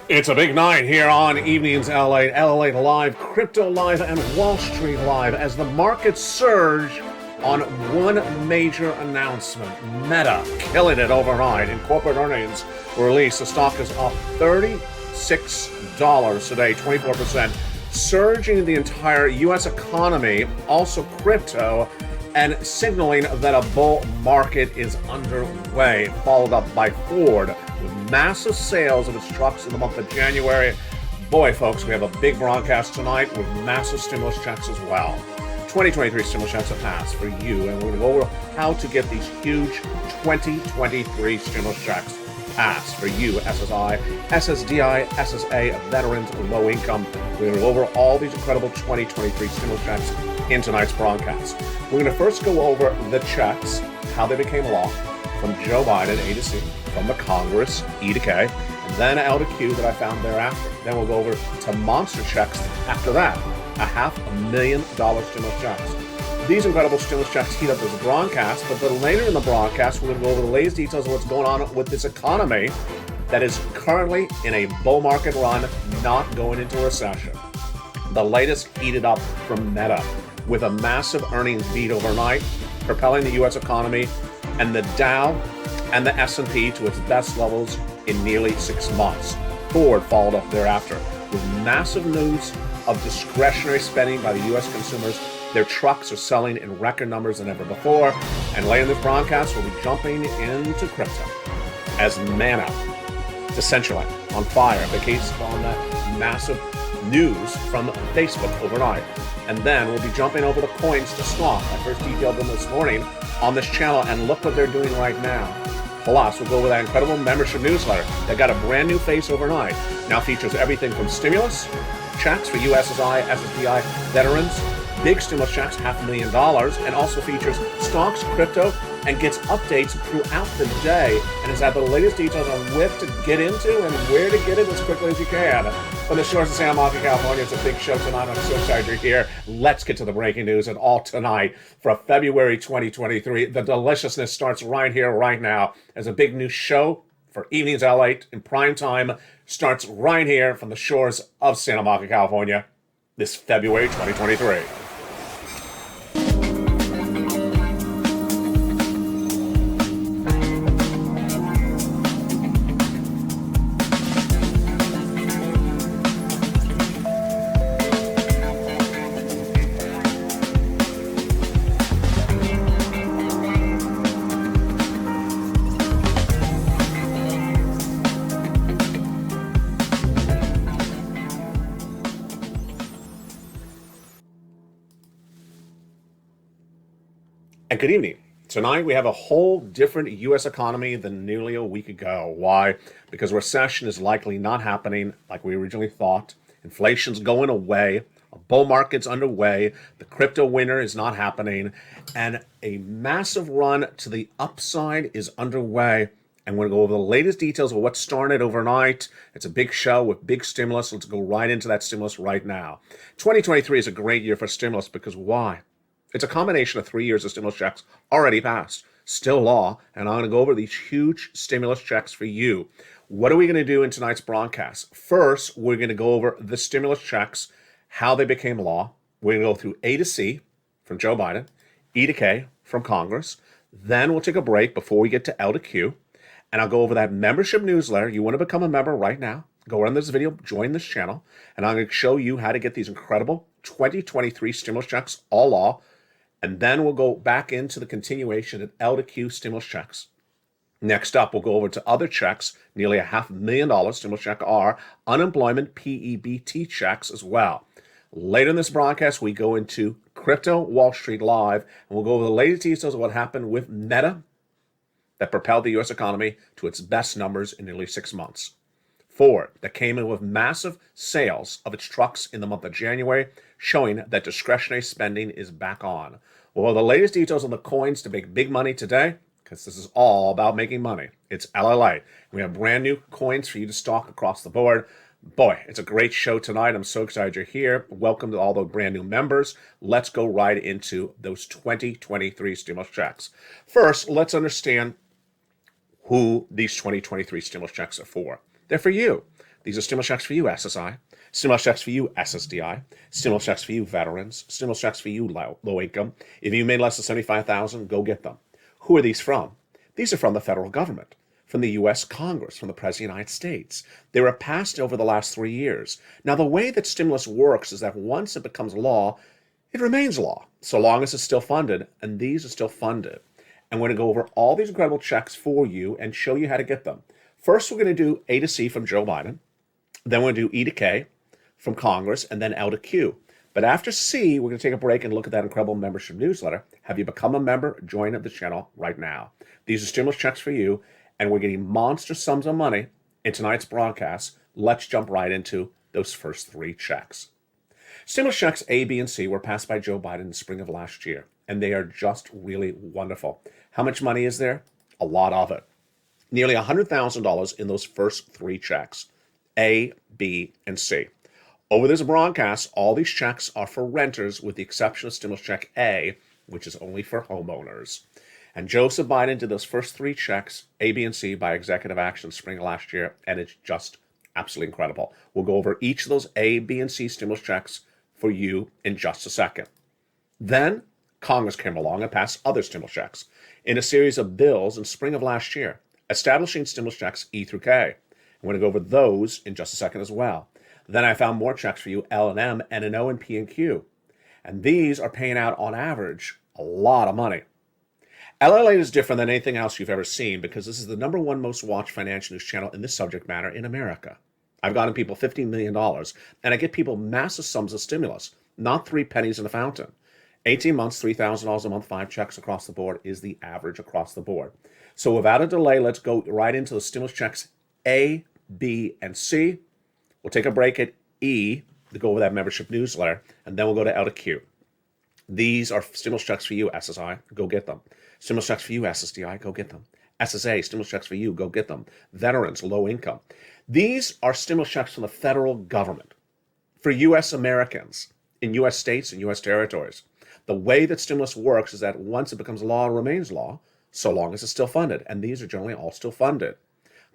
It's a big night here on Evenings LA, LA Live, Crypto Live, and Wall Street Live as the markets surge on one major announcement. Meta killing it overnight in corporate earnings release. The stock is up $36 today, 24%, surging the entire U.S. economy, also crypto, and signaling that a bull market is underway, followed up by Ford with massive sales of its trucks in the month of January. Boy, folks, we have a big broadcast tonight with massive stimulus checks as well. 2023 stimulus checks have passed for you, and we're going to go over how to get these huge 2023 stimulus checks passed for you, SSI, SSDI, SSA, veterans, low income. We're going to go over all these incredible 2023 stimulus checks in tonight's broadcast. We're going to first go over the checks, how they became law, from Joe Biden, A to C, from the Congress, E to K, and then L to Q that I found thereafter. Then we'll go over to monster checks after that, $500,000 stimulus checks. These incredible stimulus checks heat up this broadcast, but then later in the broadcast, we're going to go over the latest details of what's going on with this economy that is currently in a bull market run, not going into recession. The latest heated up from Meta with a massive earnings beat overnight, propelling the U.S. economy and the Dow and the S&P to its best levels in nearly 6 months. Ford followed up thereafter with massive news of discretionary spending by the U.S. consumers. Their trucks are selling in record numbers than ever before. And later in this broadcast, we'll be jumping into crypto as Mana, Decentraland, on fire, based on that massive news from Facebook overnight. And then we'll be jumping over the coins to stock. I first detailed them this morning on this channel, and look what they're doing right now. Plus, we'll go over that incredible membership newsletter that got a brand new face overnight. Now features everything from stimulus checks for USSI, SSDI veterans, big stimulus checks, $500,000, and also features stocks, crypto, and gets updates throughout the day, and has had the latest details on where to get into and where to get it as quickly as you can. From the shores of Santa Monica, California, it's a big show tonight. I'm so excited you're here. Let's get to the breaking news, and all tonight for February 2023. The deliciousness starts right here, right now, as a big new show for Evenings LA in prime time starts right here from the shores of Santa Monica, California, this February 2023. And good evening. Tonight we have a whole different U.S. economy than nearly a week ago. Why? Because recession is likely not happening like we originally thought. Inflation's going away. A bull market's underway. The crypto winter is not happening. And a massive run to the upside is underway. And we're going to go over the latest details of what started overnight. It's a big show with big stimulus. Let's go right into that stimulus right now. 2023 is a great year for stimulus because why? It's a combination of 3 years of stimulus checks already passed, still law, and I'm going to go over these huge stimulus checks for you. What are we going to do in tonight's broadcast? First, we're going to go over the stimulus checks, how they became law. We're going to go through A to C from Joe Biden, E to K from Congress. Then we'll take a break before we get to L to Q, and I'll go over that membership newsletter. You want to become a member right now, go run this video, join this channel, and I'm going to show you how to get these incredible 2023 stimulus checks, all law. And then we'll go back into the continuation of L to Q stimulus checks. Next up, we'll go over to other checks, nearly $500,000 stimulus check are unemployment PEBT checks as well. Later in this broadcast, we go into Crypto Wall Street Live, and we'll go over the latest details of what happened with Meta that propelled the U.S. economy to its best numbers in nearly 6 months. Ford that came in with massive sales of its trucks in the month of January, showing that discretionary spending is back on. Well, the latest details on the coins to make big money today, because this is all about making money. It's LALATE. We have brand new coins for you to stock across the board. Boy, it's a great show tonight. I'm so excited you're here. Welcome to all the brand new members. Let's go right into those 2023 stimulus checks. First, let's understand who these 2023 stimulus checks are for. They're for you. These are stimulus checks for you, SSI. Stimulus checks for you, SSDI. Stimulus checks for you, veterans. Stimulus checks for you, low income. If you made less than $75,000, go get them. Who are these from? These are from the federal government, from the U.S. Congress, from the President of the United States. They were passed over the last 3 years. Now, the way that stimulus works is that once it becomes law, it remains law, so long as it's still funded, and these are still funded. And we're going to go over all these incredible checks for you and show you how to get them. First, we're going to do A to C from Joe Biden. Then we're going to do E to K from Congress, and then L to Q. But after C, we're going to take a break and look at that incredible membership newsletter. Have you become a member? Join the channel right now. These are stimulus checks for you, and we're getting monster sums of money in tonight's broadcast. Let's jump right into those first 3 checks. Stimulus checks A, B, and C were passed by Joe Biden in the spring of last year, and they are just really wonderful. How much money is there? A lot of it. Nearly $100,000 in those first 3 checks, A, B, and C. Over this broadcast, all these checks are for renters with the exception of stimulus check A, which is only for homeowners. And Joseph Biden did those first 3 checks, A, B, and C, by executive action spring of last year, and it's just absolutely incredible. We'll go over each of those A, B, and C stimulus checks for you in just a second. Then Congress came along and passed other stimulus checks in a series of bills in spring of last year, establishing stimulus checks E through K. I'm going to go over those in just a second as well. Then I found more checks for you, L and M, and an O and P and Q. And these are paying out, on average, a lot of money. LALATE is different than anything else you've ever seen because this is the #1 most watched financial news channel in this subject matter in America. I've gotten people $15 million, and I get people massive sums of stimulus, not 3 pennies in a fountain. 18 months, $3,000 a month, 5 checks across the board is the average across the board. So without a delay, let's go right into the stimulus checks A, B, and C. We'll take a break at E to go over that membership newsletter, and then we'll go to L to Q. These are stimulus checks for you, SSI. Go get them. Stimulus checks for you, SSDI. Go get them. SSA, stimulus checks for you. Go get them. Veterans, low income. These are stimulus checks from the federal government for U.S. Americans in U.S. states and U.S. territories. The way that stimulus works is that once it becomes law, it remains law, so long as it's still funded. And these are generally all still funded.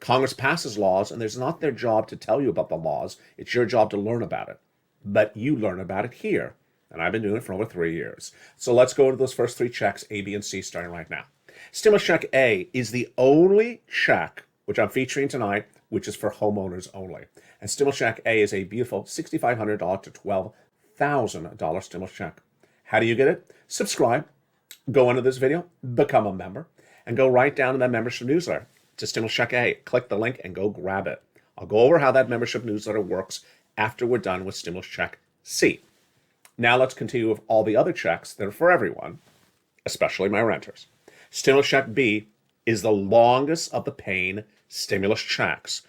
Congress passes laws, and it's not their job to tell you about the laws. It's your job to learn about it. But you learn about it here. And I've been doing it for over 3 years. So let's go to those first 3 checks, A, B, and C, starting right now. Stimulus check A is the only check, which I'm featuring tonight, which is for homeowners only. And stimulus check A is a beautiful $6,500 to $12,000 stimulus check. How do you get it? Subscribe, go under this video, become a member, and go right down to that membership newsletter to stimulus check A. Click the link and go grab it. I'll go over how that membership newsletter works after we're done with stimulus check C. Now let's continue with all the other checks that are for everyone, especially my renters. Stimulus check B is the longest of the paying stimulus checks.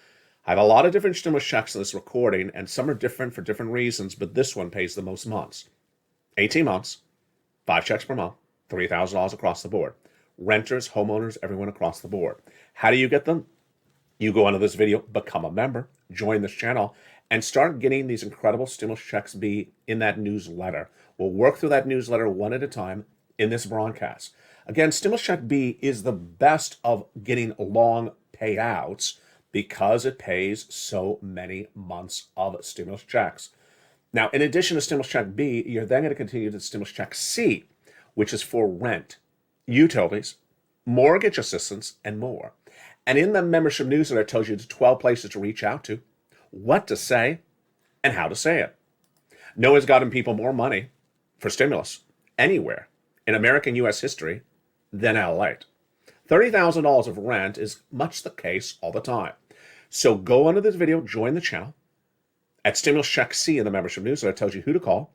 I have a lot of different stimulus checks in this recording, and some are different for different reasons, but this one pays the most months. 18 months, 5 checks per month, $3,000 across the board. Renters, homeowners, everyone across the board. How do you get them? You go under this video, become a member, join this channel, and start getting these incredible stimulus checks B in that newsletter. We'll work through that newsletter one at a time in this broadcast. Again, stimulus check B is the best of getting long payouts because it pays so many months of stimulus checks. Now, in addition to stimulus check B, you're then going to continue to stimulus check C, which is for rent, utilities, mortgage assistance, and more. And in the membership newsletter, it tells you the 12 places to reach out to, what to say, and how to say it. No one's gotten people more money for stimulus anywhere in American U.S. history than LALATE. $30,000 of rent is much the case all the time. So go under this video, join the channel. At Stimulus Check C in the membership newsletter, it tells you who to call,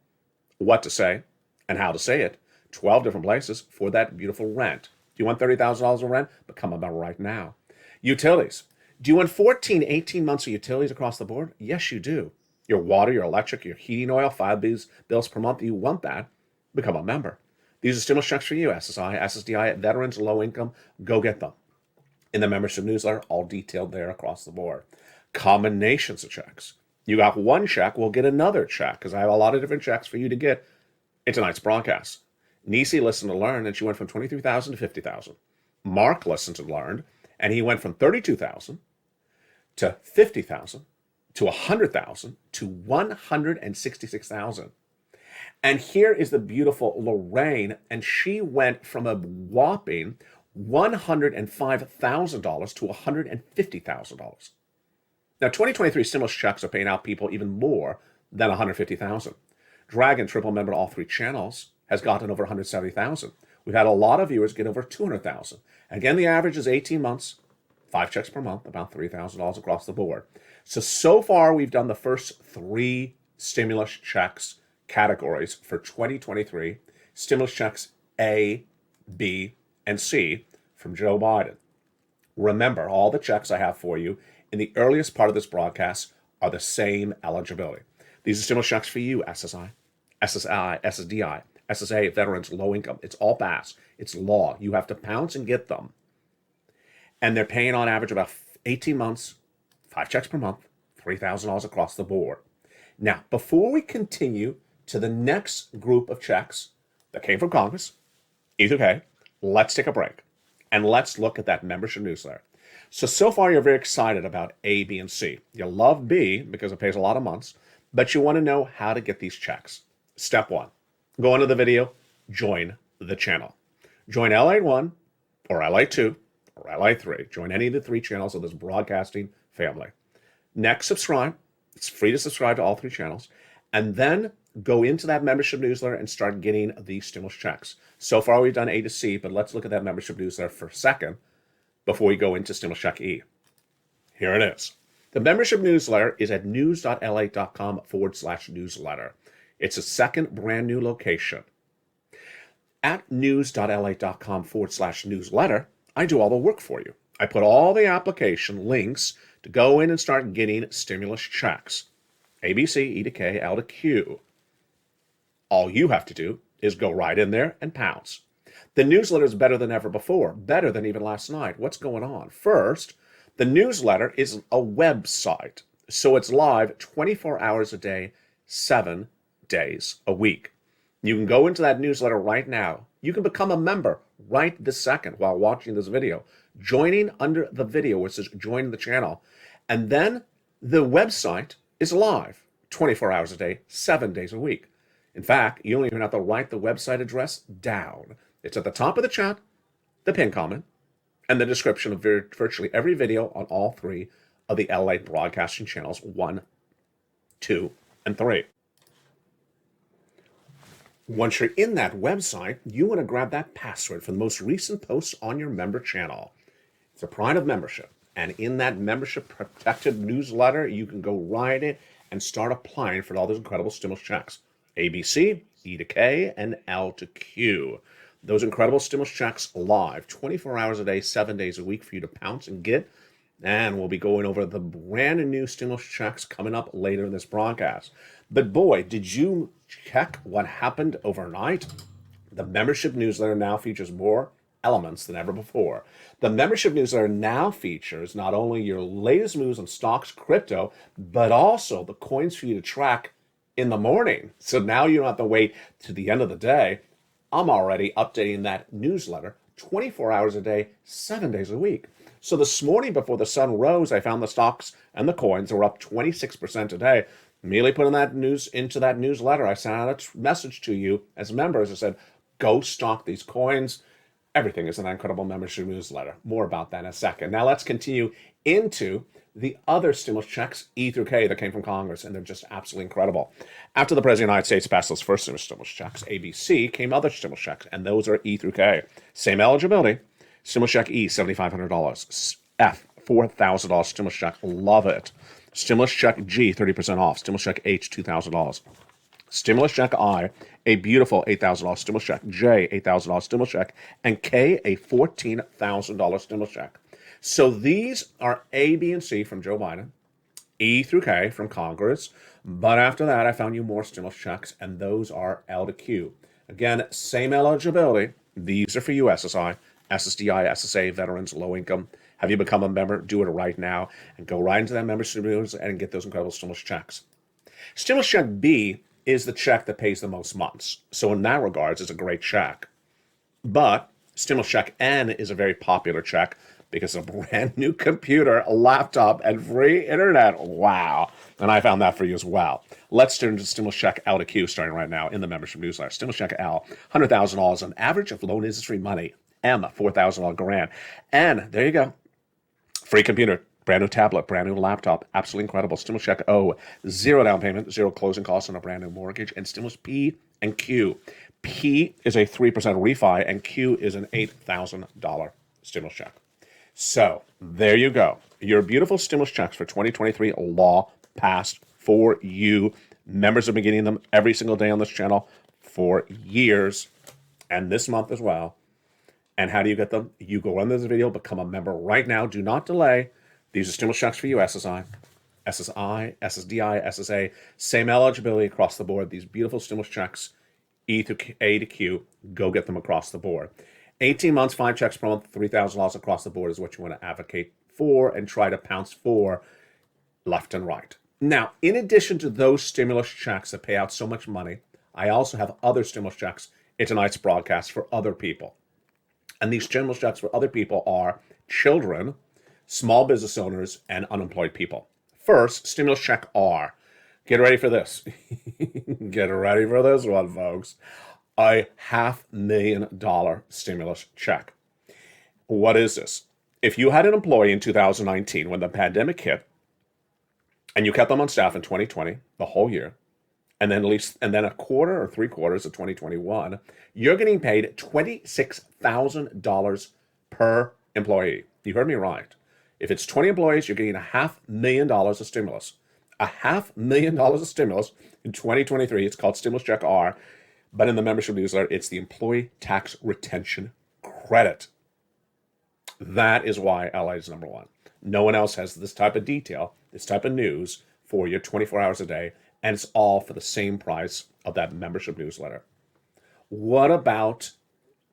what to say, and how to say it. 12 different places for that beautiful rent. Do you want $30,000 of rent? Become a member right now. Utilities. Do you want 14, 18 months of utilities across the board? Yes, you do. Your water, your electric, your heating oil, 5 bills per month. You want that? Become a member. These are stimulus checks for you, SSI, SSDI, veterans, low income. Go get them. In the membership newsletter, all detailed there across the board. Combinations of checks. You got one check, we'll get another check because I have a lot of different checks for you to get in tonight's broadcast. Nisi listened to learn, and she went from 23,000 to 50,000. Mark listened and learned, and he went from 32,000 to 50,000 to 100,000 to 166,000. And here is the beautiful Lorraine, and she went from a whopping $105,000 to $150,000. Now, 2023 stimulus checks are paying out people even more than $150,000. Dragon, triple member all three channels, has gotten over $170,000. We've had a lot of viewers get over $200,000. Again, the average is 18 months, 5 checks per month, about $3,000 across the board. So far, we've done the first 3 stimulus checks categories for 2023. Stimulus checks A, B, and C from Joe Biden. Remember, all the checks I have for you in the earliest part of this broadcast are the same eligibility. These are stimulus checks for you, SSI, SSI, SSDI, SSA, veterans, low income. It's all passed. It's law. You have to pounce and get them. And they're paying on average about 18 months, 5 checks per month, $3,000 across the board. Now, before we continue to the next group of checks that came from Congress, E2K, let's take a break and let's look at that membership newsletter. So far you're very excited about A, B, and C. You love B because it pays a lot of months, but you want to know how to get these checks. Step 1, go into the video, join the channel. Join LALATE 1 or LALATE 2 or LALATE 3. Join any of the 3 channels of this broadcasting family. Next, subscribe. It's free to subscribe to all 3 channels. And then go into that membership newsletter and start getting these stimulus checks. So far, we've done A to C, but let's look at that membership newsletter for a second before we go into stimulus check E. Here it is. The membership newsletter is at news.lalate.com/newsletter. It's a second brand new location. At news.lalate.com/newsletter, I do all the work for you. I put all the application links to go in and start getting stimulus checks. A, B, C, E to K, L to Q. All you have to do is go right in there and pounce. The newsletter is better than ever before, better than even last night. What's going on? First, the newsletter is a website, so it's live 24 hours a day, 7 days a week. You can go into that newsletter right now. You can become a member right this second while watching this video, joining under the video where it says join the channel. And then the website is live 24 hours a day, 7 days a week. In fact, you don't even have to write the website address down. It's at the top of the chat, the pinned comment, and the description of virtually every video on all 3 of the LALATE broadcasting channels, 1, 2, and 3. Once you're in that website, you want to grab that password for the most recent posts on your member channel. It's a pride of membership. And in that membership protected newsletter, you can go right in and start applying for all those incredible stimulus checks. A, B, C, E to K, and L to Q. Those incredible stimulus checks live 24 hours a day, 7 days a week for you to pounce and get. And we'll be going over the brand new stimulus checks coming up later in this broadcast. But boy, did you check what happened overnight? The membership newsletter now features more elements than ever before. The membership newsletter now features not only your latest moves on stocks, crypto, but also the coins for you to track in the morning. So now you don't have to wait to the end of the day. I'm already updating that newsletter 24 hours a day, 7 days a week. So this morning before the sun rose, I found the stocks and the coins were up 26% today. Immediately putting that news into that newsletter, I sent out a message to you as members. I said, go stock these coins. Everything is an incredible membership newsletter. More about that in a second. Now let's continue into the other stimulus checks, E through K, that came from Congress, and they're just absolutely incredible. After the President of the United States passed those first stimulus checks, A, B, C, came other stimulus checks, and those are E through K. Same eligibility. Stimulus check E, $7,500. F, $4,000 stimulus check. Love it. Stimulus check G, 30% off. Stimulus check H, $2,000. Stimulus check I, a beautiful $8,000 stimulus check. J, $8,000 stimulus check. And K, a $14,000 stimulus check. So these are A, B, and C from Joe Biden, E through K from Congress. But after that, I found you more stimulus checks, and those are L to Q. Again, same eligibility. These are for you, SSI, SSDI, SSA, veterans, low income. Have you become a member? Do it right now and go right into that membership and get those incredible stimulus checks. Stimulus check B is the check that pays the most months. So in that regards, it's a great check. But stimulus check N is a very popular check, because a brand new computer, a laptop, and free internet. Wow. And I found that for you as well. Let's turn to Stimulus Check L to Q starting right now in the membership newsletter. Stimulus Check L, $100,000 on average of loan industry money. M, $4,000 grant. And there you go. Free computer, brand new tablet, brand new laptop. Absolutely incredible. Stimulus Check O, zero down payment, zero closing costs on a brand new mortgage. And Stimulus P and Q. P is a 3% refi, and Q is an $8,000 stimulus check. So there you go. Your beautiful stimulus checks for 2023 law passed for you. Members have been getting them every single day on this channel for years, and this month as well. And how do you get them? You go under this video, become a member right now. Do not delay. These are stimulus checks for you, SSI, SSI, SSDI, SSA. Same eligibility across the board. These beautiful stimulus checks, E to A to Q. Go get them across the board. 18 months, 5 checks per month, $3,000 across the board is what you want to advocate for and try to pounce for left and right. Now, in addition to those stimulus checks that pay out so much money, I also have other stimulus checks in tonight's broadcast for other people. And these stimulus checks for other people are children, small business owners, and unemployed people. First, stimulus check R. Get ready for this. Get ready for this one, folks. A $500,000 stimulus check. What is this? If you had an employee in 2019 when the pandemic hit, and you kept them on staff in 2020, the whole year, and then a quarter or 3/4 of 2021, you're getting paid $26,000 per employee. You heard me right. If it's 20 employees, you're getting $500,000 of stimulus. $500,000 of stimulus in 2023. It's called Stimulus Check R. But in the membership newsletter, it's the Employee Tax Retention Credit. That is why LA is number one. No one else has this type of detail, this type of news for you 24 hours a day, and it's all for the same price of that membership newsletter. What about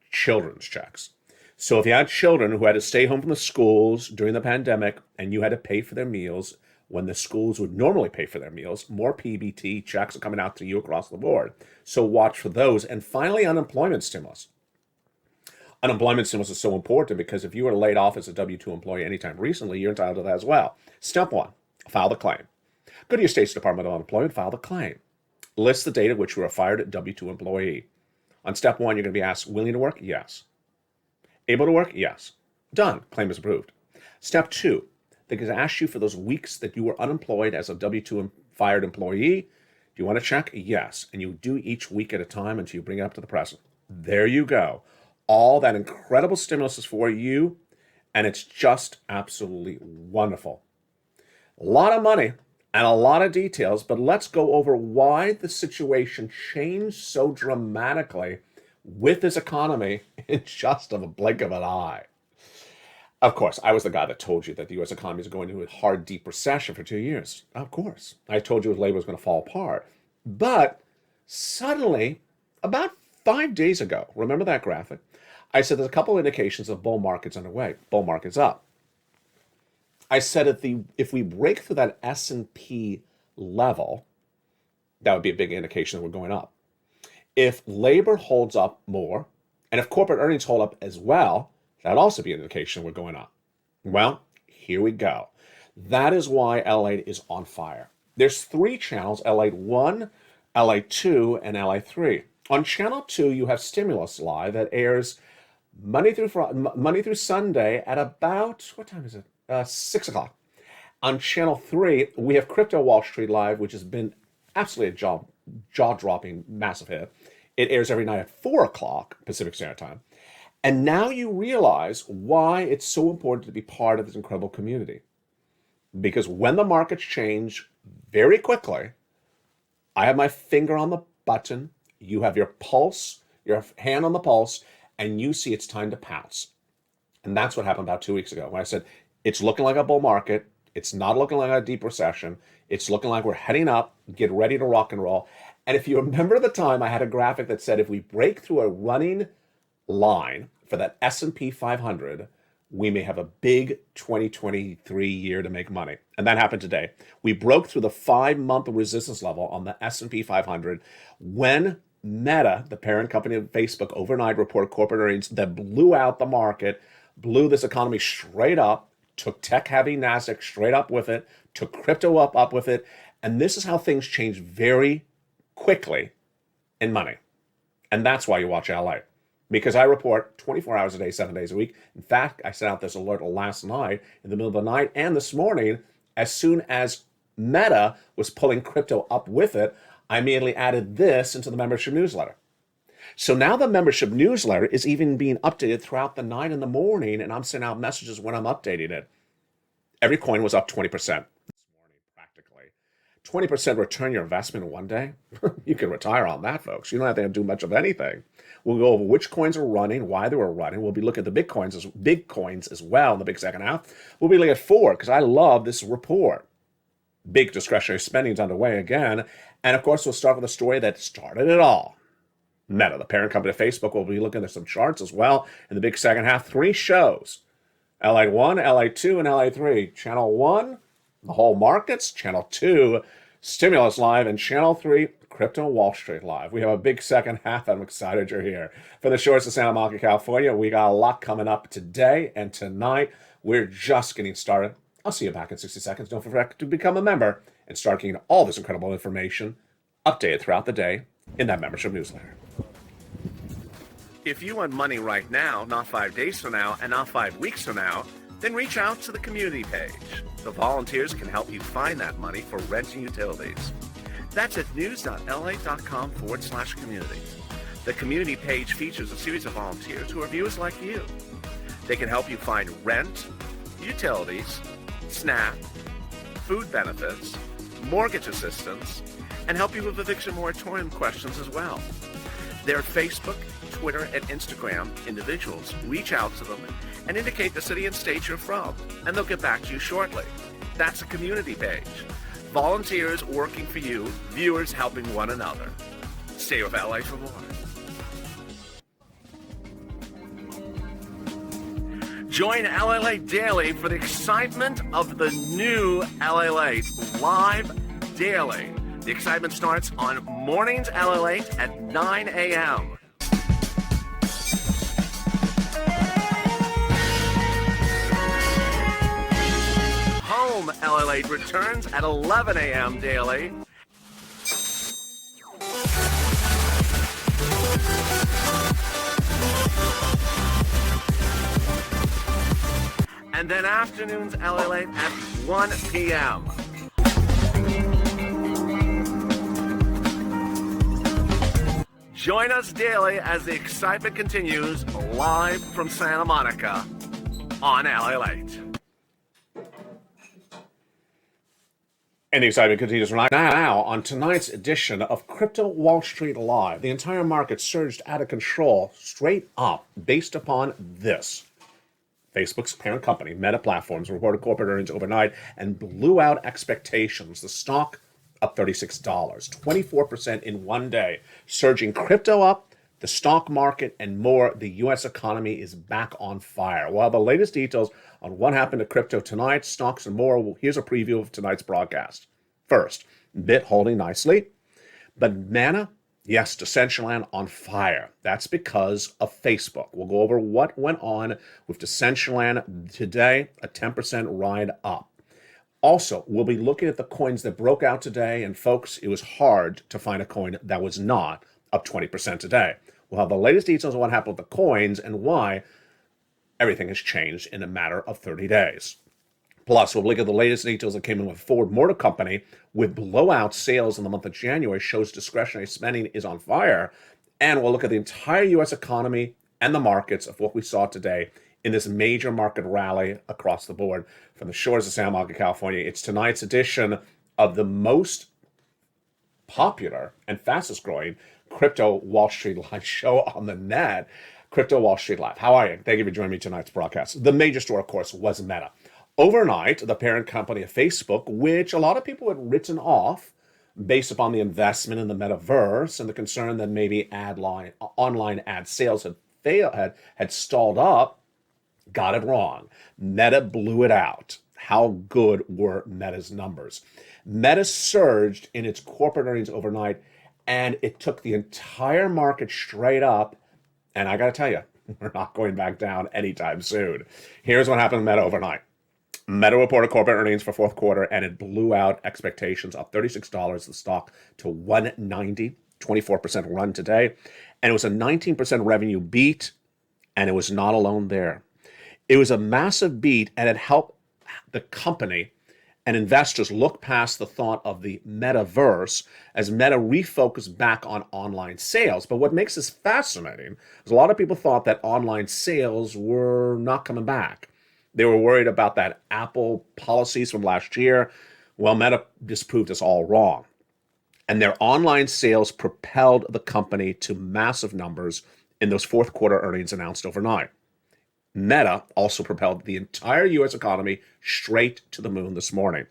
children's checks? So if you had children who had to stay home from the schools during the pandemic and you had to pay for their meals when the schools would normally pay for their meals, more PEBT checks are coming out to you across the board. So watch for those. And finally, unemployment stimulus. Unemployment stimulus is so important because if you were laid off as a W-2 employee anytime recently, you're entitled to that as well. Step one, file the claim. Go to your state's Department of Unemployment, file the claim. List the date at which you were fired at W-2 employee. On step one, you're going to be asked, willing to work? Yes. Able to work? Yes. Done. Claim is approved. Step two, they're going to ask you for those weeks that you were unemployed as a W-2 fired employee. Do you want to check? Yes. And you do each week at a time until you bring it up to the present. There you go. All that incredible stimulus is for you, and it's just absolutely wonderful. A lot of money and a lot of details, but let's go over why the situation changed so dramatically with this economy in just a blink of an eye. Of course, I was the guy that told you that the U.S. economy is going into a hard, deep recession for 2 years. Of course. I told you labor was going to fall apart. But suddenly, about 5 days ago, remember that graphic? I said there's a couple of indications of bull market's underway. Bull market's up. I said if we break through that S&P level, that would be a big indication that we're going up. If labor holds up more, and if corporate earnings hold up as well, that'd also be an indication we're going up. Well, here we go. That is why LA is on fire. There's 3 channels, LA 1, LA 2, and LA 3. On channel 2, you have Stimulus Live that airs Monday through Sunday at about, what time is it? 6 o'clock. On channel 3, we have Crypto Wall Street Live, which has been absolutely a jaw-dropping, massive hit. It airs every night at 4 o'clock Pacific Standard Time. And now you realize why it's so important to be part of this incredible community. Because when the markets change very quickly, I have my finger on the button, you have your pulse, your hand on the pulse, and you see it's time to pounce. And that's what happened about 2 weeks ago when I said, it's looking like a bull market. It's not looking like a deep recession. It's looking like we're heading up, get ready to rock and roll. And if you remember the time, I had a graphic that said if we break through a running line for that S&P 500, we may have a big 2023 year to make money. And that happened today. We broke through the 5-month resistance level on the S&P 500 when Meta, the parent company of Facebook, overnight reported corporate earnings that blew out the market blew this economy straight up, took tech-heavy NASDAQ straight up with it, took crypto up with it, and this is how things change very quickly in money. And that's why you watch LA. Because I report 24 hours a day, 7 days a week. In fact, I sent out this alert last night in the middle of the night and this morning. As soon as Meta was pulling crypto up with it, I immediately added this into the membership newsletter. So now the membership newsletter is even being updated throughout the night and the morning, and I'm sending out messages when I'm updating it. Every coin was up 20% this morning, practically. 20% return your investment in one day? You can retire on that, folks. You don't have to do much of anything. We'll go over which coins are running, why they were running. We'll be looking at the big coins as well in the big second half. We'll be looking at Ford, because I love this report. Big discretionary spending is underway again. And of course, we'll start with a story that started it all. Meta, the parent company of Facebook. We'll be looking at some charts as well in the big second half. 3 shows. LA1, LA2, and LA3. Channel 1, the whole markets. Channel 2, Stimulus Live. And Channel 3, Crypto Wall Street Live. We have a big second half. I'm excited you're here. For the shores of Santa Monica, California, we got a lot coming up today and tonight. We're just getting started. I'll see you back in 60 seconds. Don't forget to become a member and start getting all this incredible information updated throughout the day in that membership newsletter. If you want money right now, not 5 days from now, and not 5 weeks from now, then reach out to the community page. The volunteers can help you find that money for rent and utilities. That's at news.la.com/community. The community page features a series of volunteers who are viewers like you. They can help you find rent, utilities, SNAP, food benefits, mortgage assistance, and help you with eviction moratorium questions as well. They're Facebook, Twitter, and Instagram individuals. Reach out to them and indicate the city and state you're from, and they'll get back to you shortly. That's a community page. Volunteers working for you, viewers helping one another. Stay with LA for more. Join LALATE Daily for the excitement of the new LALATE Live Daily. The excitement starts on mornings LALATE at 9 a.m. Home LALATE returns at 11 a.m. daily. And then afternoons LALATE at 1 p.m. Join us daily as the excitement continues live from Santa Monica on LALATE. And the excitement continues right now on tonight's edition of Crypto Wall Street Live. The entire market surged out of control straight up based upon this. Facebook's parent company, Meta Platforms, reported corporate earnings overnight and blew out expectations. The stock up $36, 24% in one day, surging crypto up, the stock market, and more. The U.S. economy is back on fire. Well, the latest details on what happened to crypto tonight, stocks, and more. Here's a preview of tonight's broadcast. First, Bit holding nicely, but Mana, yes, Decentraland on fire. That's because of Facebook. We'll go over what went on with Decentraland today, a 10% ride up. Also, we'll be looking at the coins that broke out today, and folks, it was hard to find a coin that was not up 20% today. We'll have the latest details on what happened with the coins and why everything has changed in a matter of 30 days. Plus, we'll look at the latest details that came in with Ford Motor Company with blowout sales in the month of January, shows discretionary spending is on fire. And we'll look at the entire U.S. economy and the markets of what we saw today in this major market rally across the board from the shores of Santa Monica, California. It's tonight's edition of the most popular and fastest growing Crypto Wall Street Live show on the net, Crypto Wall Street Live. How are you? Thank you for joining me tonight's broadcast. The major story, of course, was Meta. Overnight, the parent company of Facebook, which a lot of people had written off based upon the investment in the metaverse and the concern that maybe online ad sales had stalled up, got it wrong. Meta blew it out. How good were Meta's numbers? Meta surged in its corporate earnings overnight, and it took the entire market straight up. And I got to tell you, We're not going back down anytime soon. Here's what happened to Meta overnight. Meta reported corporate earnings for fourth quarter, and it blew out expectations, up $36 the stock to 190, 24% run today. And it was a 19% revenue beat, and it was not alone there. It was a massive beat, and it helped the company and investors look past the thought of the metaverse as Meta refocused back on online sales. But what makes this fascinating is a lot of people thought that online sales were not coming back. They were worried about that Apple policies from last year. Well, Meta disproved us all wrong. And their online sales propelled the company to massive numbers in those fourth quarter earnings announced overnight. Meta also propelled the entire U.S. economy straight to the moon this morning.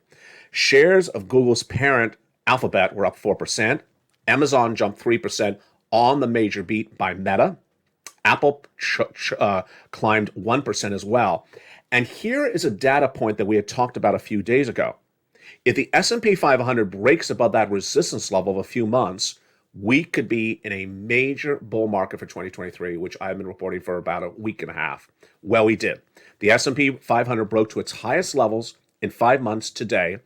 Shares of Google's parent, Alphabet, were up 4%. Amazon jumped 3% on the major beat by Meta. Apple climbed 1% as well. And here is a data point that we had talked about a few days ago. If the S&P 500 breaks above that resistance level of a few months, we could be in a major bull market for 2023, which I've been reporting for about a week and a half. Well, we did. The S&P 500 broke to its highest levels in 5 months today,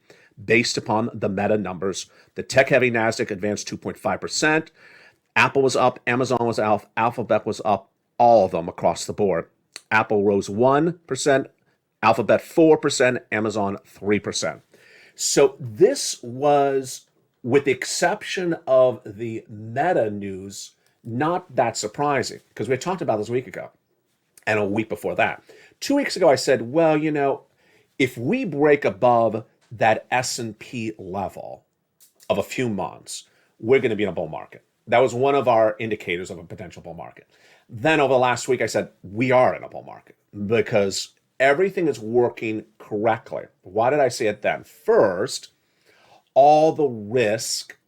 based upon the Meta numbers. The tech-heavy NASDAQ advanced 2.5%. Apple was up, Amazon was up, Alphabet was up, all of them across the board. Apple rose 1%, Alphabet 4%, Amazon 3%. So this was, with the exception of the Meta news, not that surprising, because we had talked about this a week ago and a week before that. 2 weeks ago, I said, well, you know, if we break above that S&P level of a few months, we're going to be in a bull market. That was one of our indicators of a potential bull market. Then over the last week, I said, we are in a bull market because everything is working correctly. Why did I say it then? First, all the risk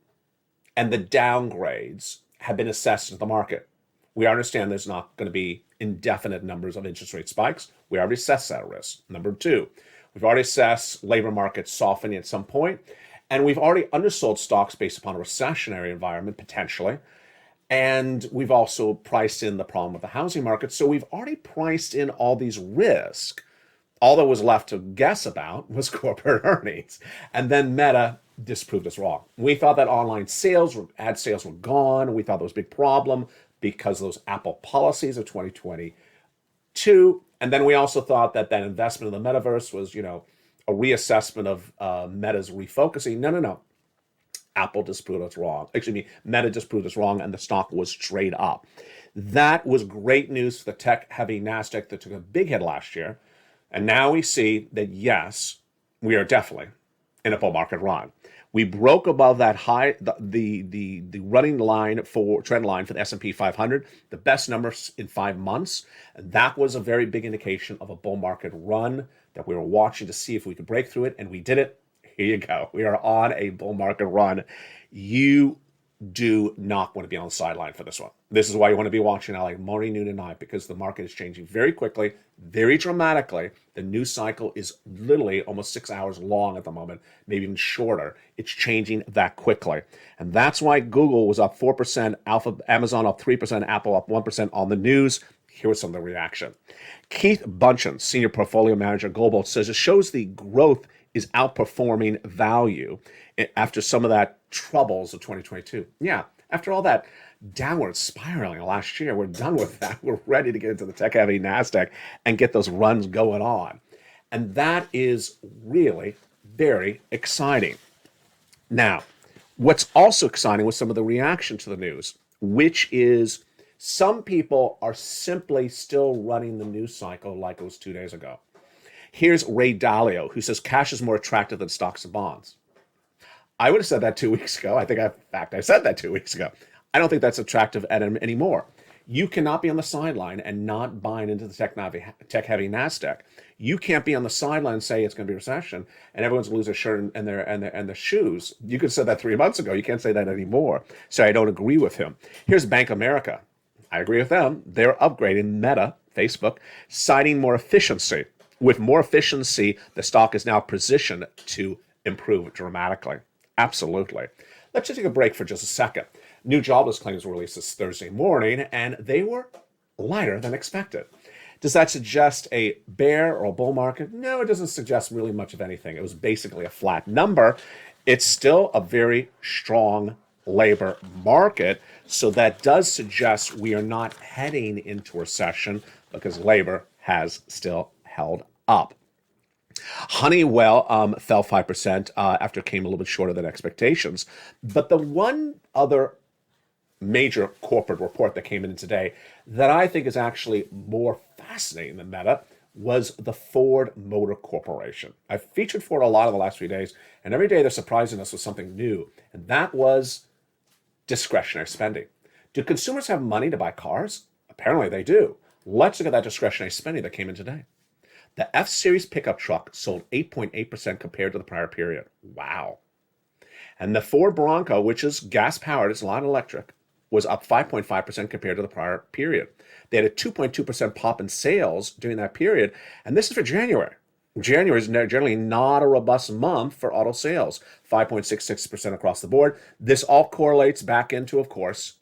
and the downgrades have been assessed in the market. We understand there's not going to be indefinite numbers of interest rate spikes. We already assessed that risk. Number two, we've already assessed labor markets softening at some point, and we've already undersold stocks based upon a recessionary environment, potentially. And we've also priced in the problem with the housing market. So we've already priced in all these risks. All that was left to guess about was corporate earnings. And then Meta disproved us wrong. We thought that online sales, ad sales were gone. We thought that was a big problem because of those Apple policies of 2022. And then we also thought that that investment in the metaverse was, you know, a reassessment of Meta's refocusing. No. Apple disproved us wrong. Meta disproved us wrong, and the stock was straight up. That was great news for the tech-heavy NASDAQ that took a big hit last year. And now we see that, yes, we are definitely in a bull market run. We broke above that high, the running line for trend line for the S&P 500, the best numbers in 5 months. And that was a very big indication of a bull market run that we were watching to see if we could break through it, and we did it. Here you go. We are on a bull market run. You do not want to be on the sideline for this one. This is why you want to be watching like morning, noon, and night, because the market is changing very quickly, very dramatically. The news cycle is literally almost 6 hours long at the moment, maybe even shorter. It's changing that quickly. And that's why Google was up 4%, Amazon up 3%, Apple up 1% on the news. Here was some of the reaction. Keith Bunchen, Senior Portfolio Manager Global, says it shows the growth is outperforming value after some of that troubles of 2022. Yeah, after all that downward spiraling last year, we're done with that. We're ready to get into the tech-heavy NASDAQ and get those runs going on. And that is really very exciting. Now, what's also exciting was some of the reaction to the news, which is some people are simply still running the news cycle like it was 2 days ago. Here's Ray Dalio, who says cash is more attractive than stocks and bonds. I would have said that 2 weeks ago. I said that 2 weeks ago. I don't think that's attractive anymore. You cannot be on the sideline and not buying into the tech-heavy NASDAQ. You can't be on the sideline and say it's going to be a recession and everyone's going to lose their shirt and their shoes. You could have said that 3 months ago. You can't say that anymore. So I don't agree with him. Here's Bank of America. I agree with them. They're upgrading Meta, Facebook, citing more efficiency. With more efficiency, the stock is now positioned to improve dramatically. Absolutely. Let's just take a break for just a second. New jobless claims were released this Thursday morning, and they were lighter than expected. Does that suggest a bear or a bull market? No, it doesn't suggest really much of anything. It was basically a flat number. It's still a very strong labor market. So that does suggest we are not heading into recession because labor has still held up. Honeywell fell 5% after it came a little bit shorter than expectations. But the one other major corporate report that came in today that I think is actually more fascinating than Meta was the Ford Motor Corporation. I've featured Ford a lot in the last few days, and every day they're surprising us with something new, and that was discretionary spending. Do consumers have money to buy cars? Apparently they do. Let's look at that discretionary spending that came in today. The F-Series pickup truck sold 8.8% compared to the prior period. Wow. And the Ford Bronco, which is gas-powered, it's not electric, was up 5.5% compared to the prior period. They had a 2.2% pop in sales during that period, and this is for January. January is generally not a robust month for auto sales, 5.66% across the board. This all correlates back into, of course,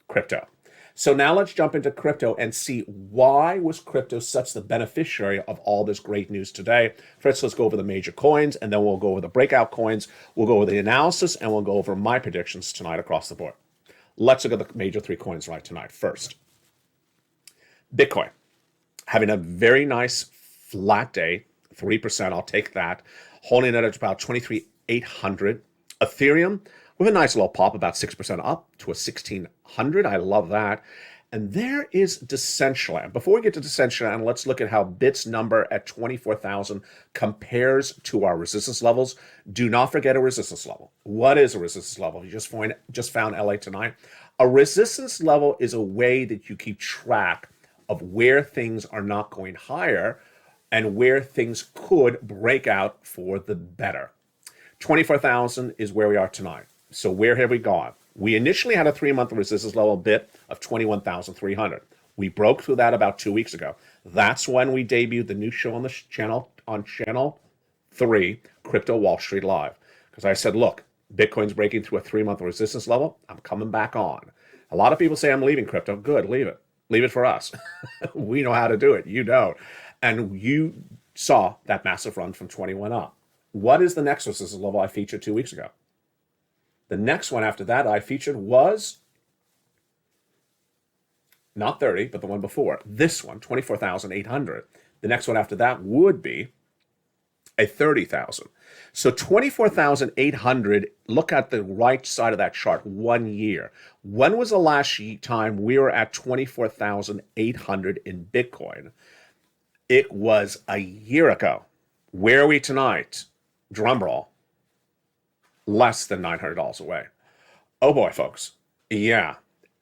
crypto. So now let's jump into crypto and see why was crypto such the beneficiary of all this great news today. First, let's go over the major coins, and then we'll go over the breakout coins. We'll go over the analysis, and we'll go over my predictions tonight across the board. Let's look at the major three coins right tonight. First, Bitcoin, having a very nice flat day, 3%, I'll take that. Holding it at about 23,800. Ethereum, with a nice little pop, about 6% up to a 1,600. I love that. And there is Decentraland. Before we get to Decentraland, let's look at how Bit's number at 24,000 compares to our resistance levels. Do not forget a resistance level. What is a resistance level? You just found LA tonight. A resistance level is a way that you keep track of where things are not going higher and where things could break out for the better. 24,000 is where we are tonight. So where have we gone? We initially had a 3-month resistance level bit of 21,300. We broke through that about 2 weeks ago. That's when we debuted the new show on the channel, on Channel 3, Crypto Wall Street Live. Because I said, look, Bitcoin's breaking through a 3-month resistance level. I'm coming back on. A lot of people say I'm leaving crypto. Good, leave it. Leave it for us. We know how to do it. You don't. And you saw that massive run from 21 up. What is the next resistance level I featured 2 weeks ago? The next one after that I featured was not 30, but the one before. This one, 24,800. The next one after that would be a 30,000. So 24,800, look at the right side of that chart, 1 year. When was the last time we were at 24,800 in Bitcoin? It was a year ago. Where are we tonight? Drum roll. Less than $900 away. Oh boy, folks. Yeah.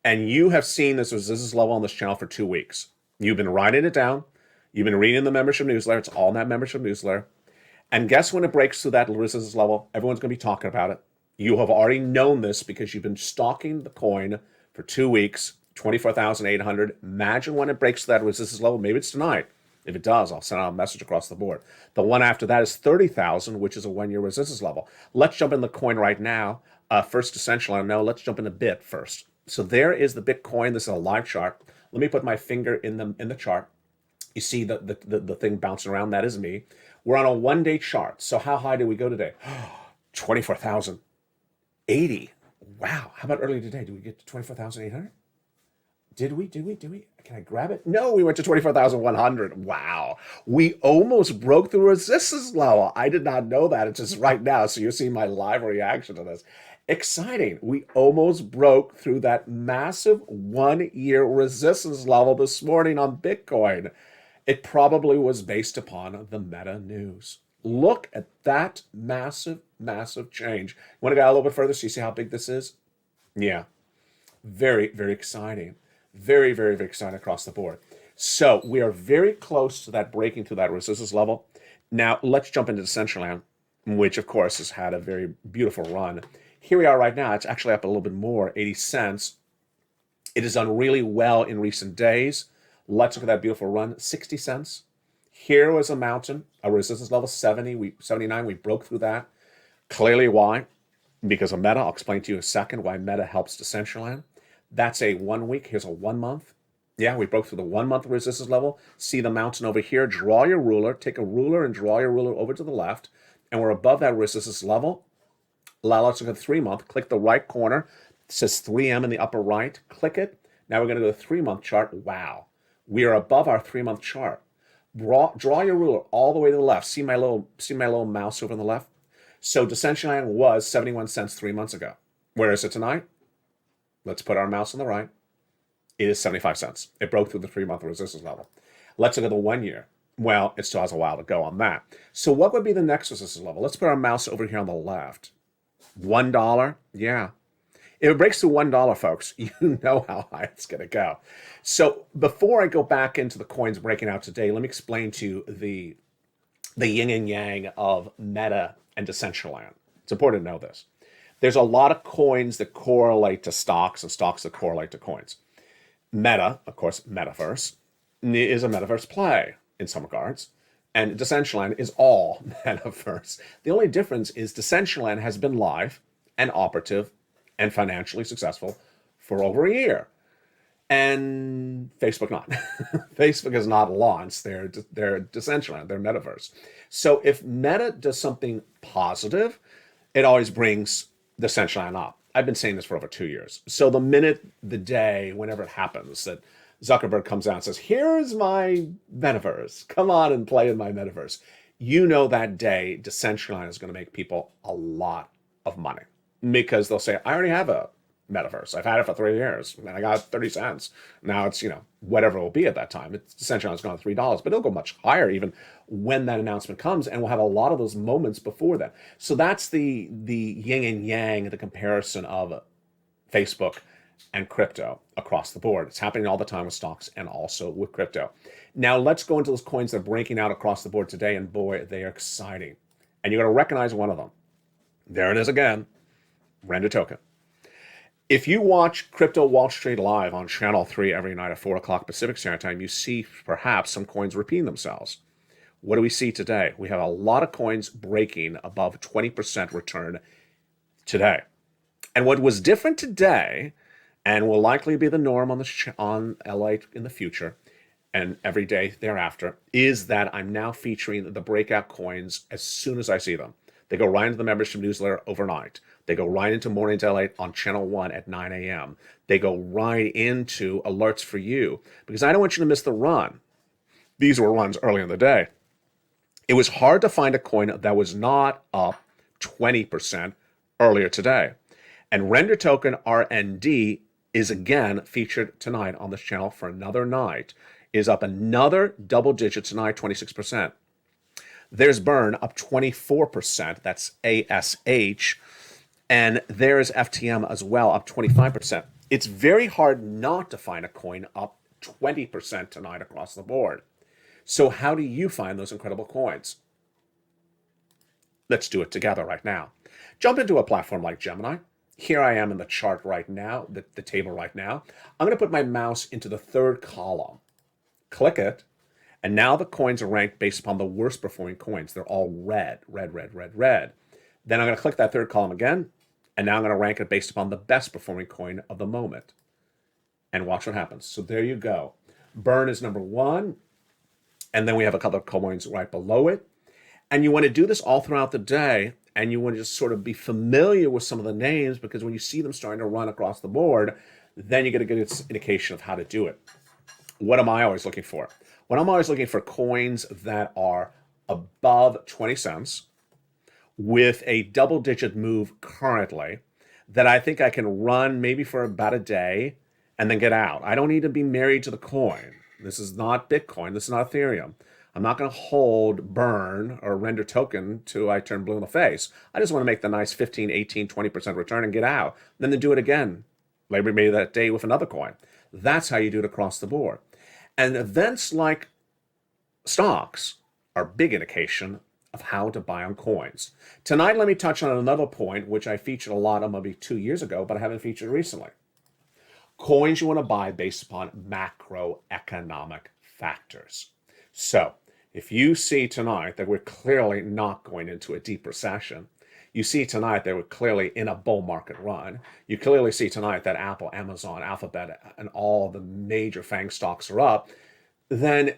And you have seen this resistance level on this channel for 2 weeks. You've been writing it down. You've been reading the membership newsletter. It's all in that membership newsletter. And guess when it breaks through that resistance level? Everyone's going to be talking about it. You have already known this because you've been stalking the coin for 2 weeks, 24,800. Imagine when it breaks through that resistance level. Maybe it's tonight. If it does, I'll send out a message across the board. The one after that is 30,000, which is a 1-year resistance level. Let's jump in the coin right now. First, Decentraland. No, let's jump into Bit first. So there is the Bitcoin. This is a live chart. Let me put my finger in the chart. You see the thing bouncing around. That is me. We're on a 1-day chart. So how high did we go today? 24,080. Wow. How about earlier today? Did we get to 24,800? Did we? Can I grab it? No, we went to 24,100. Wow. We almost broke the resistance level. I did not know that. It's just right now. So you're seeing my live reaction to this. Exciting. We almost broke through that massive 1-year resistance level this morning on Bitcoin. It probably was based upon the Meta news. Look at that massive, massive change. You want to go a little bit further so you see how big this is? Yeah. Very, very exciting. Very, very, very exciting across the board. So we are very close to that breaking through that resistance level. Now let's jump into Decentraland, which of course has had a very beautiful run. Here we are right now. It's actually up a little bit more, 80 cents. It has done really well in recent days. Let's look at that beautiful run, 60 cents. Here was a mountain, a resistance level 79. We broke through that. Clearly why? Because of Meta. I'll explain to you in a second why Meta helps Decentraland. That's a 1 week. Here's a 1 month. Yeah, we broke through the 1 month resistance level. See the mountain over here? Draw your ruler, take a ruler and draw your ruler over to the left. And we're above that resistance level. Let's look at the 3 month. Click the right corner. It says 3M in the upper right. Click it. Now we're going to go to the 3 month chart. Wow. We are above our 3 month chart. Draw your ruler all the way to the left. See my little mouse over on the left? So descension line was 71 cents 3 months ago. Where is it tonight? Let's put our mouse on the right. It is 75 cents. It broke through the 3 month resistance level. Let's look at the 1 year. Well, it still has a while to go on that. So what would be the next resistance level? Let's put our mouse over here on the left. $1? Yeah. If it breaks through $1, folks, you know how high it's going to go. So before I go back into the coins breaking out today, let me explain to you the yin and yang of Meta and Decentraland. It's important to know this. There's a lot of coins that correlate to stocks and stocks that correlate to coins. Meta, of course, metaverse, is a metaverse play in some regards. And Decentraland is all metaverse. The only difference is Decentraland has been live and operative and financially successful for over a year. And Facebook not. Facebook has not launched their Decentraland, their metaverse. So if Meta does something positive, it always brings Decentraland up. I've been saying this for over 2 years. So the minute, the day, whenever it happens that Zuckerberg comes out and says, here's my metaverse, come on and play in my metaverse, you know that day Decentraland is going to make people a lot of money because they'll say, I already have a metaverse. I've had it for 3 years and I got 30 cents. Now it's, whatever it will be at that time. It's Decentraland's gone $3, but it'll go much higher even when that announcement comes, and we'll have a lot of those moments before that. So that's the yin and yang, the comparison of Facebook and crypto across the board. It's happening all the time with stocks and also with crypto. Now let's go into those coins that are breaking out across the board today, and boy, they are exciting. And you're going to recognize one of them. There it is again, Render Token. If you watch Crypto Wall Street Live on Channel 3 every night at 4 o'clock Pacific Standard Time, you see perhaps some coins repeating themselves. What do we see today? We have a lot of coins breaking above 20% return today. And what was different today, and will likely be the norm on LALATE in the future and every day thereafter, is that I'm now featuring the breakout coins as soon as I see them. They go right into the membership newsletter overnight. They go right into Morning LALATE on Channel 1 at 9 a.m. They go right into alerts for you because I don't want you to miss the run. These were runs early in the day. It was hard to find a coin that was not up 20% earlier today. And Render Token RND is again featured tonight on this channel for another night, is up another double digit tonight, 26%. There's Burn up 24%, that's ASH. And there's FTM as well, up 25%. It's very hard not to find a coin up 20% tonight across the board. So how do you find those incredible coins? Let's do it together right now. Jump into a platform like Gemini. Here I am in the chart right now, the table right now. I'm going to put my mouse into the third column. Click it. And now the coins are ranked based upon the worst performing coins. They're all red, red, red, red, red. Then I'm going to click that third column again. And now I'm going to rank it based upon the best performing coin of the moment. And watch what happens. So there you go. Burn is number one. And then we have a couple of coins right below it. And you want to do this all throughout the day. And you want to just sort of be familiar with some of the names, because when you see them starting to run across the board, then you get a good indication of how to do it. What am I always looking for? Well, I'm always looking for coins that are above 20 cents with a double-digit move currently that I think I can run maybe for about a day and then get out. I don't need to be married to the coin. This is not Bitcoin. This is not Ethereum. I'm not going to hold Burn or Render Token till I turn blue in the face. I just want to make the nice 15, 18, 20% return and get out. Then to do it again, maybe that day with another coin. That's how you do it across the board. And events like stocks are a big indication of how to buy on coins. Tonight, let me touch on another point, which I featured a lot of maybe 2 years ago, but I haven't featured recently. Coins you want to buy based upon macroeconomic factors. So if you see tonight that we're clearly not going into a deep recession, You see tonight they were clearly in a bull market run. You clearly see tonight that Apple, Amazon, Alphabet, and all the major FANG stocks are up. Then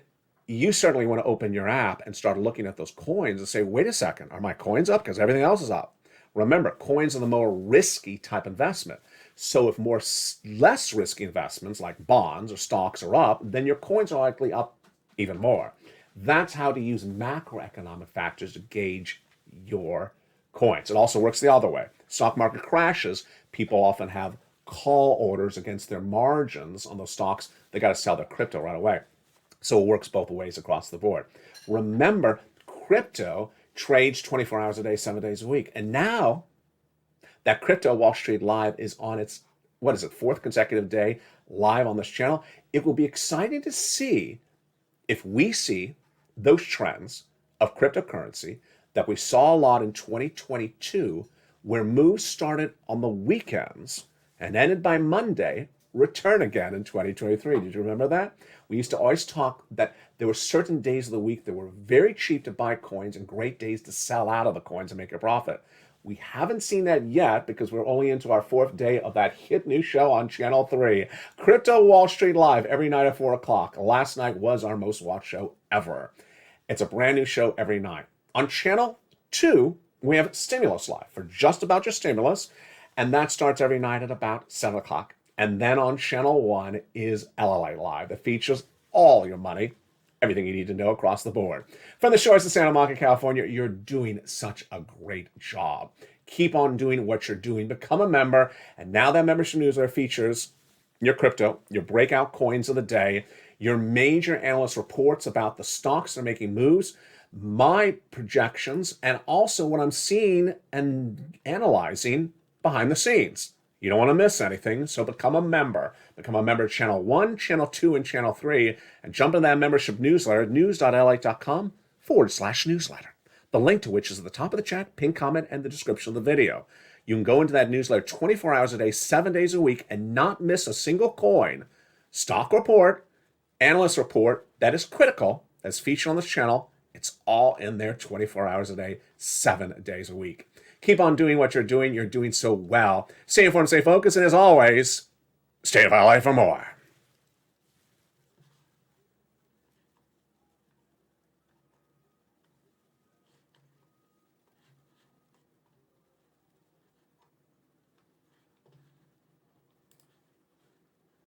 you certainly want to open your app and start looking at those coins and say, wait a second, are my coins up? Because everything else is up. Remember, coins are the more risky type investment. So if less risky investments like bonds or stocks are up, then your coins are likely up even more. That's how to use macroeconomic factors to gauge your coins. It also works the other way. Stock market crashes, people often have call orders against their margins on those stocks. They got to sell their crypto right away. So it works both ways across the board. Remember, crypto trades 24 hours a day, 7 days a week. And now that Crypto Wall Street Live is on its, fourth consecutive day live on this channel. It will be exciting to see if we see those trends of cryptocurrency that we saw a lot in 2022, where moves started on the weekends and ended by Monday, return again in 2023. Did you remember that? We used to always talk that there were certain days of the week that were very cheap to buy coins and great days to sell out of the coins and make a profit. We haven't seen that yet because we're only into our fourth day of that hit new show on Channel 3, Crypto Wall Street Live, every night at 4 o'clock. Last night was our most watched show ever. It's a brand new show every night. On Channel 2, we have Stimulus Live for just about your stimulus, and that starts every night at about 7 o'clock. And then on Channel 1 is LALATE Live that features all your money, everything you need to know across the board. From the shores of Santa Monica, California, you're doing such a great job. Keep on doing what you're doing. Become a member. And now that membership newsletter features your crypto, your breakout coins of the day, your major analyst reports about the stocks that are making moves, my projections, and also what I'm seeing and analyzing behind the scenes. You don't want to miss anything, so become a member. Become a member of Channel 1, Channel 2, and Channel 3, and jump into that membership newsletter at news.lalate.com/newsletter. The link to which is at the top of the chat, pinned comment, and the description of the video. You can go into that newsletter 24 hours a day, 7 days a week, and not miss a single coin, stock report, analyst report that is critical, that's featured on this channel. It's all in there 24 hours a day, 7 days a week. Keep on doing what you're doing. You're doing so well. Stay informed, stay focused, and as always, stay of LA for more.